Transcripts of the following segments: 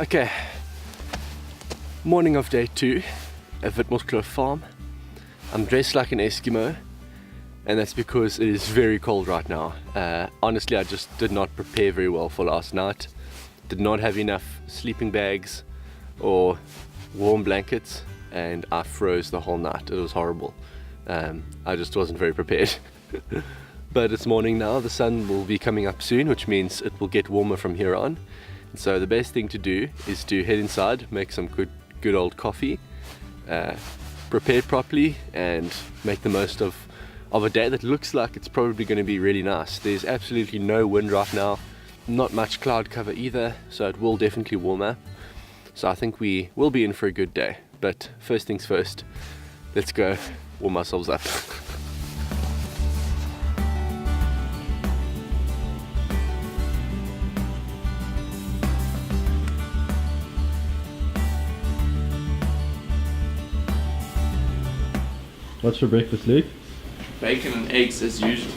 Okay, morning of day 2 at Witmosskloof Farm. I'm dressed like an Eskimo, and that's because it is very cold right now. Honestly, I just did not prepare very well for last night. Did not have enough sleeping bags or warm blankets, and I froze the whole night. It was horrible. I just wasn't very prepared. But it's morning now, the sun will be coming up soon, which means it will get warmer from here on. So the best thing to do is to head inside, make some good old coffee, prepare properly, and make the most of a day that looks like it's probably going to be really nice. There's absolutely no wind right now, not much cloud cover either, so it will definitely warm up. So I think we will be in for a good day. But first things first, let's go warm ourselves up. What's for breakfast, Luke? Bacon and eggs as usual.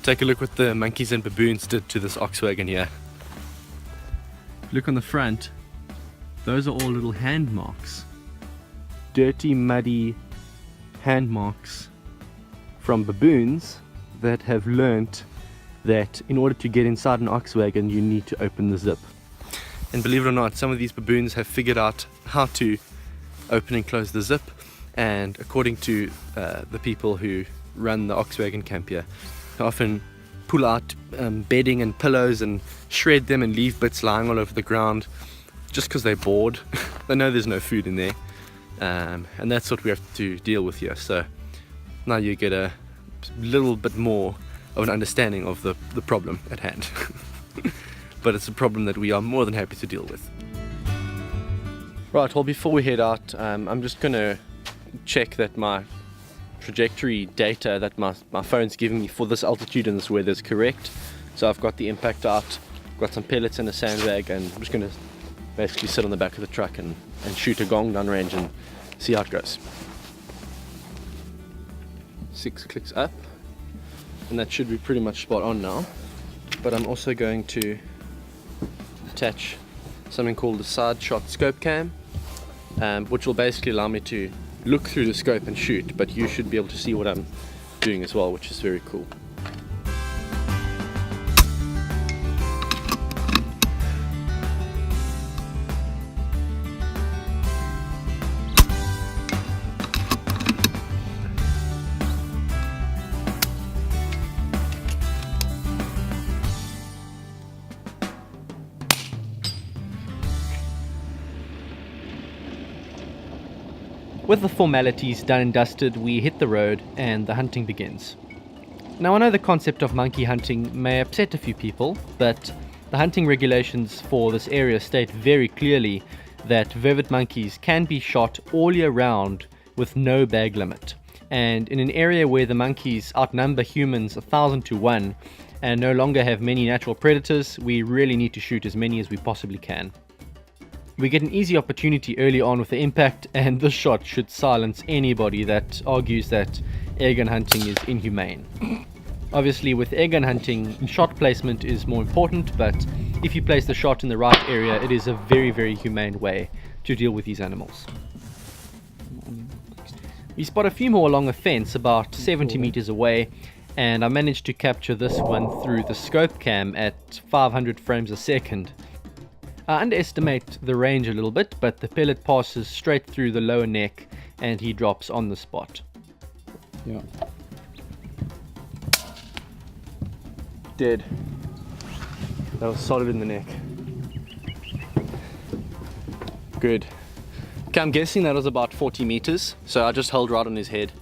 Take a look what the monkeys and baboons did to this ox wagon here. Look on the front, those are all little hand marks. Dirty, muddy hand marks from baboons that have learnt that in order to get inside an ox wagon you need to open the zip. And believe it or not, some of these baboons have figured out how to open and close the zip, and according to the people who run the ox wagon camp here, they often pull out bedding and pillows and shred them and leave bits lying all over the ground just because they're bored. They know there's no food in there. And that's what we have to deal with here. So now you get a little bit more of an understanding of the problem at hand. But it's a problem that we are more than happy to deal with. Right, well, before we head out, I'm just going to check that my trajectory data that my phone's giving me for this altitude and this weather is correct. So I've got the impact out, got some pellets in a sandbag, and I'm just going to basically sit on the back of the truck and shoot a gong down range and see how it goes. 6 clicks up, and that should be pretty much spot on now. But I'm also going to attach something called the side shot scope cam, which will basically allow me to look through the scope and shoot, but you should be able to see what I'm doing as well, which is very cool. With the formalities done and dusted, we hit the road and the hunting begins. Now, I know the concept of monkey hunting may upset a few people, but the hunting regulations for this area state very clearly that vervet monkeys can be shot all year round with no bag limit. And in an area where the monkeys outnumber humans 1,000 to 1 and no longer have many natural predators, we really need to shoot as many as we possibly can. We get an easy opportunity early on with the impact, and this shot should silence anybody that argues that airgun hunting is inhumane. Obviously, with airgun hunting, shot placement is more important, but if you place the shot in the right area, it is a very, very humane way to deal with these animals. We spot a few more along a fence about 70 meters away, and I managed to capture this one through the scope cam at 500 frames a second. I underestimate the range a little bit, but the pellet passes straight through the lower neck and he drops on the spot. Yeah. Dead. That was solid in the neck. Good. Okay, I'm guessing that was about 40 meters, so I just held right on his head.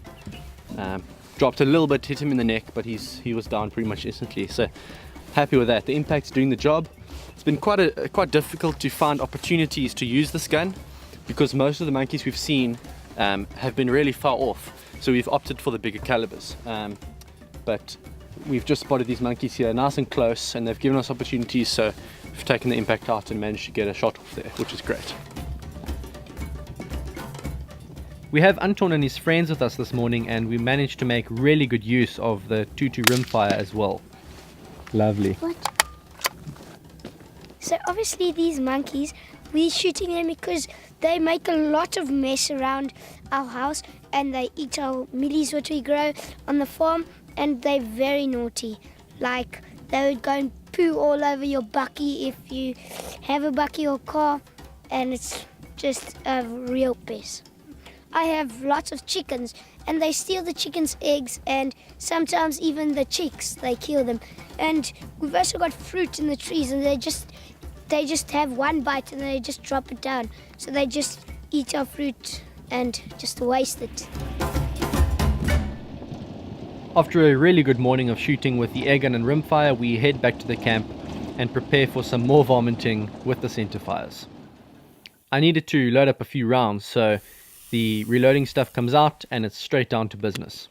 Dropped a little bit, hit him in the neck, but he was down pretty much instantly, so happy with that. The impact's doing the job. It's been quite difficult to find opportunities to use this gun because most of the monkeys we've seen have been really far off, so we've opted for the bigger calibers. But we've just spotted these monkeys here nice and close, and they've given us opportunities, so we've taken the impact out and managed to get a shot off there, which is great. We have Anton and his friends with us this morning, and we managed to make really good use of the 2-2 rimfire as well. Lovely. What? So obviously these monkeys, we're shooting them because they make a lot of mess around our house, and they eat our mealies which we grow on the farm, and they're very naughty. Like, they would go and poo all over your bucky if you have a bucky or car, and it's just a real mess. I have lots of chickens, and they steal the chickens' eggs, and sometimes even the chicks, they kill them. And we've also got fruit in the trees, and they just have one bite and they just drop it down. So they just eat our fruit and just waste it. After a really good morning of shooting with the air gun and rimfire, we head back to the camp and prepare for some more vomiting with the center fires. I needed to load up a few rounds, so the reloading stuff comes out and it's straight down to business.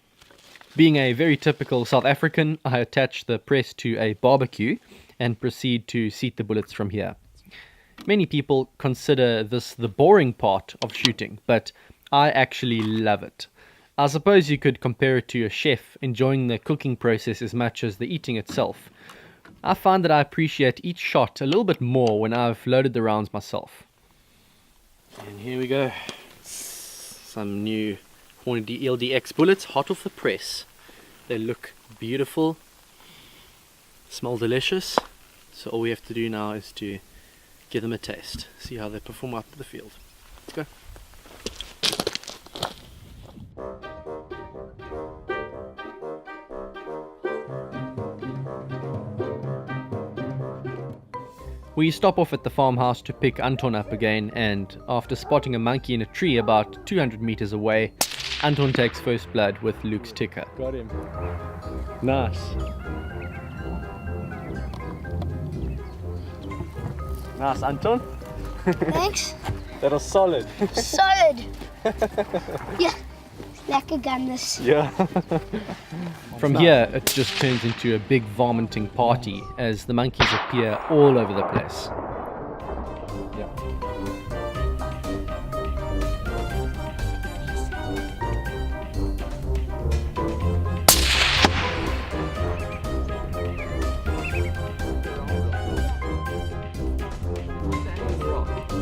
Being a very typical South African, I attach the press to a barbecue and proceed to seat the bullets from here. Many people consider this the boring part of shooting, but I actually love it. I suppose you could compare it to a chef enjoying the cooking process as much as the eating itself. I find that I appreciate each shot a little bit more when I've loaded the rounds myself. And here we go. Some new Hornady LDX bullets, hot off the press. They look beautiful, smell delicious. So all we have to do now is to give them a taste, see how they perform out in the field. Let's go. We stop off at the farmhouse to pick Anton up again, and after spotting a monkey in a tree about 200 meters away, Anton takes first blood with Luke's ticker. Got him. Nice. Nice, Anton. Thanks. That was solid. Solid. Yeah, lekker gun this. Yeah. From here, it just turns into a big vomiting party as the monkeys appear all over the place. Yeah.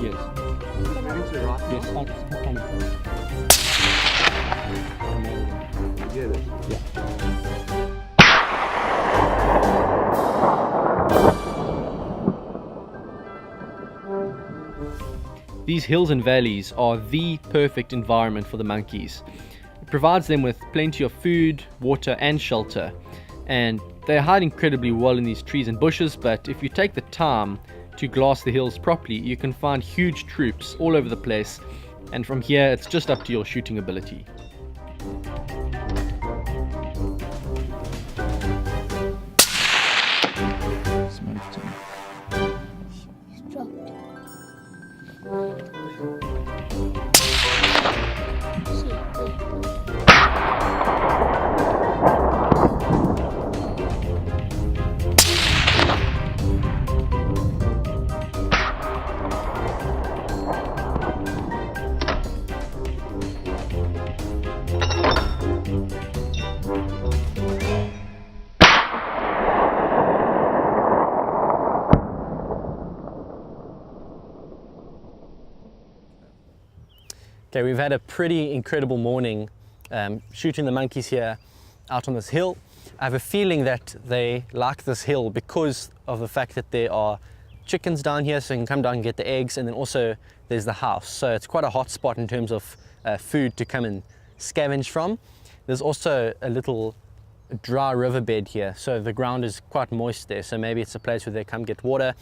Yes. Yes. These hills and valleys are the perfect environment for the monkeys. It provides them with plenty of food, water and shelter, and they hide incredibly well in these trees and bushes, but if you take the time to glass the hills properly, you can find huge troops all over the place, and from here it's just up to your shooting ability. Smoked him. He's dropped. Okay, we've had a pretty incredible morning shooting the monkeys here out on this hill. I have a feeling that they like this hill because of the fact that there are chickens down here, so you can come down and get the eggs, and then also there's the house. So it's quite a hot spot in terms of food to come and scavenge from. There's also a little dry riverbed here, so the ground is quite moist there, so maybe it's a place where they come get water.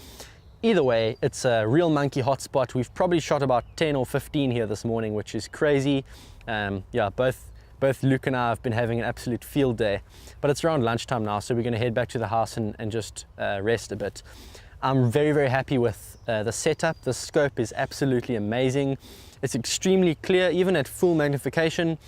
Either way, it's a real monkey hotspot. We've probably shot about 10 or 15 here this morning, which is crazy. Yeah, both Luke and I have been having an absolute field day, but it's around lunchtime now, so we're going to head back to the house and just rest a bit. I'm very, very happy with the setup. The scope is absolutely amazing. It's extremely clear, even at full magnification.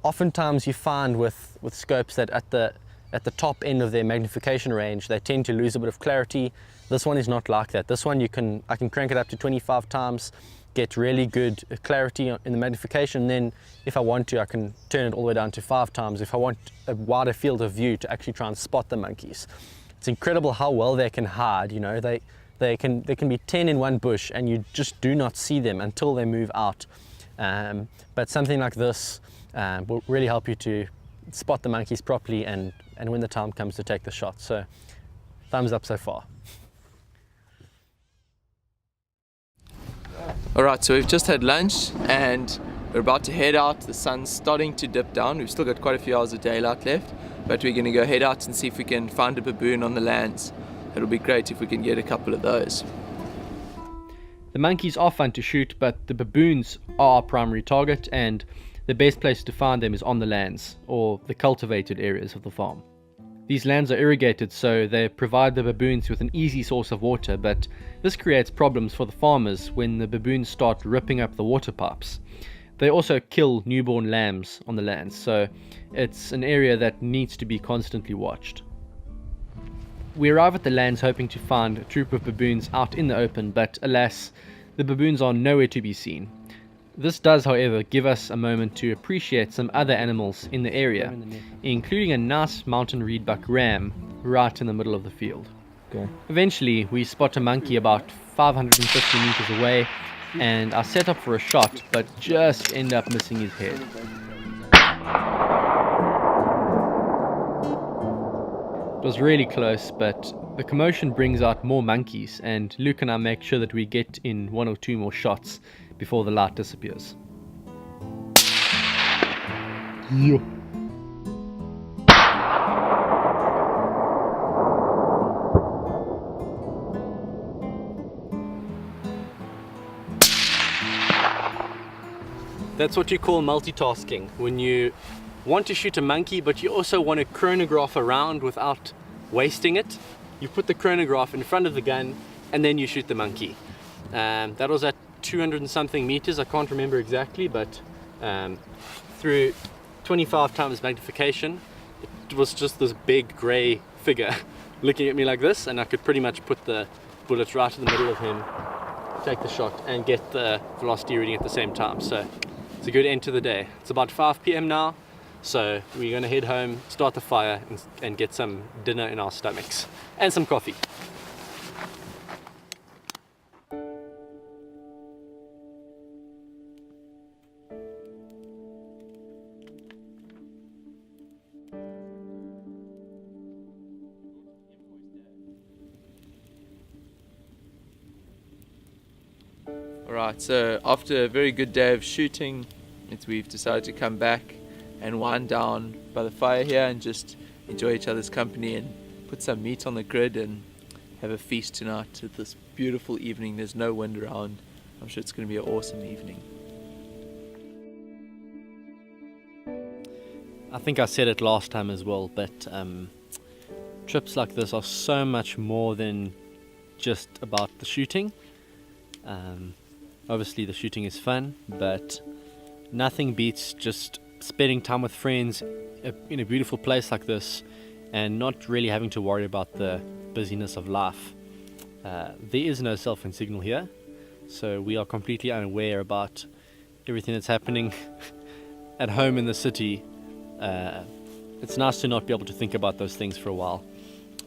Oftentimes you find with scopes that at the at the top end of their magnification range, they tend to lose a bit of clarity. This one is not like that. This one I can crank it up to 25 times, get really good clarity in the magnification. Then if I want to, I can turn it all the way down to 5 times if I want a wider field of view to actually try and spot the monkeys. It's incredible how well they can hide. You know, they can be 10 in one bush and you just do not see them until they move out. But something like this will really help you to spot the monkeys properly and when the time comes to take the shot. So thumbs up so far. Alright, so we've just had lunch and we're about to head out. The sun's starting to dip down. We've still got quite a few hours of daylight left, but we're going to go head out and see if we can find a baboon on the lands. It'll be great if we can get a couple of those. The monkeys are fun to shoot, but the baboons are our primary target, and the best place to find them is on the lands or the cultivated areas of the farm. These lands are irrigated, so they provide the baboons with an easy source of water, but this creates problems for the farmers when the baboons start ripping up the water pipes. They also kill newborn lambs on the lands, so it's an area that needs to be constantly watched. We arrive at the lands hoping to find a troop of baboons out in the open, but alas, the baboons are nowhere to be seen. This does, however, give us a moment to appreciate some other animals in the area, including a nice mountain reedbuck ram right in the middle of the field. Okay. Eventually, we spot a monkey about 550 meters away, and I set up for a shot, but just end up missing his head. It was really close, but the commotion brings out more monkeys, and Luke and I make sure that we get in 1 or 2 more shots before the light disappears. Yeah. That's what you call multitasking, when you want to shoot a monkey but you also want to chronograph around without wasting it. You put the chronograph in front of the gun and then you shoot the monkey. That was at 200 and something meters, I can't remember exactly, but through 25 times magnification it was just this big grey figure looking at me like this, and I could pretty much put the bullet right in the middle of him, take the shot and get the velocity reading at the same time. So it's a good end to the day. It's about 5 p.m. now, so we're going to head home, start the fire and get some dinner in our stomachs and some coffee. Alright, so after a very good day of shooting, we've decided to come back and wind down by the fire here and just enjoy each other's company and put some meat on the grid and have a feast tonight at this beautiful evening. There's no wind around. I'm sure it's going to be an awesome evening. I think I said it last time as well, but trips like this are so much more than just about the shooting. Obviously the shooting is fun, but nothing beats just spending time with friends in a beautiful place like this and not really having to worry about the busyness of life. There is no cell phone signal here, so we are completely unaware about everything that's happening at home in the city. It's nice to not be able to think about those things for a while,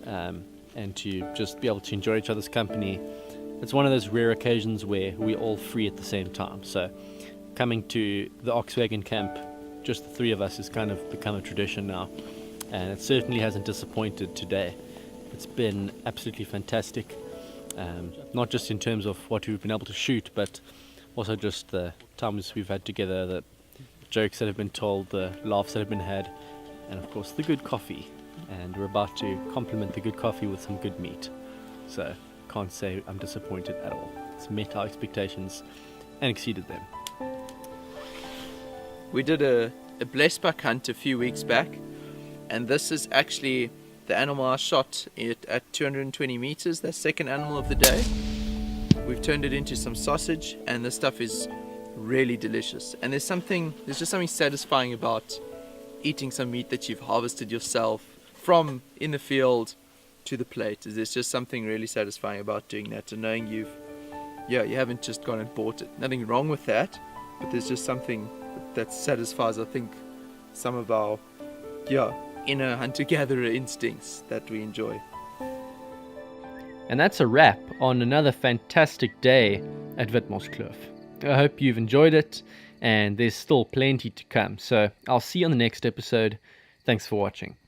and to just be able to enjoy each other's company. It's one of those rare occasions where we're all free at the same time. So coming to the Oxwagon camp, just the 3 of us, has kind of become a tradition now, and it certainly hasn't disappointed today. It's been absolutely fantastic, not just in terms of what we've been able to shoot, but also just the times we've had together, the jokes that have been told, the laughs that have been had, and of course the good coffee. And we're about to complement the good coffee with some good meat, so can't say I'm disappointed at all. It's met our expectations and exceeded them. We did a blessed buck hunt a few weeks back, and this is actually the animal I shot at 220 meters, the second animal of the day. We've turned it into some sausage, and this stuff is really delicious. And there's just something satisfying about eating some meat that you've harvested yourself from in the field to the plate. There's just something really satisfying about doing that, and knowing you haven't just gone and bought it. Nothing wrong with that, but there's just something that satisfies, I think, some of our inner hunter-gatherer instincts that we enjoy. And that's a wrap on another fantastic day at Witmoskloof. I hope you've enjoyed it, and there's still plenty to come. So I'll see you on the next episode. Thanks for watching.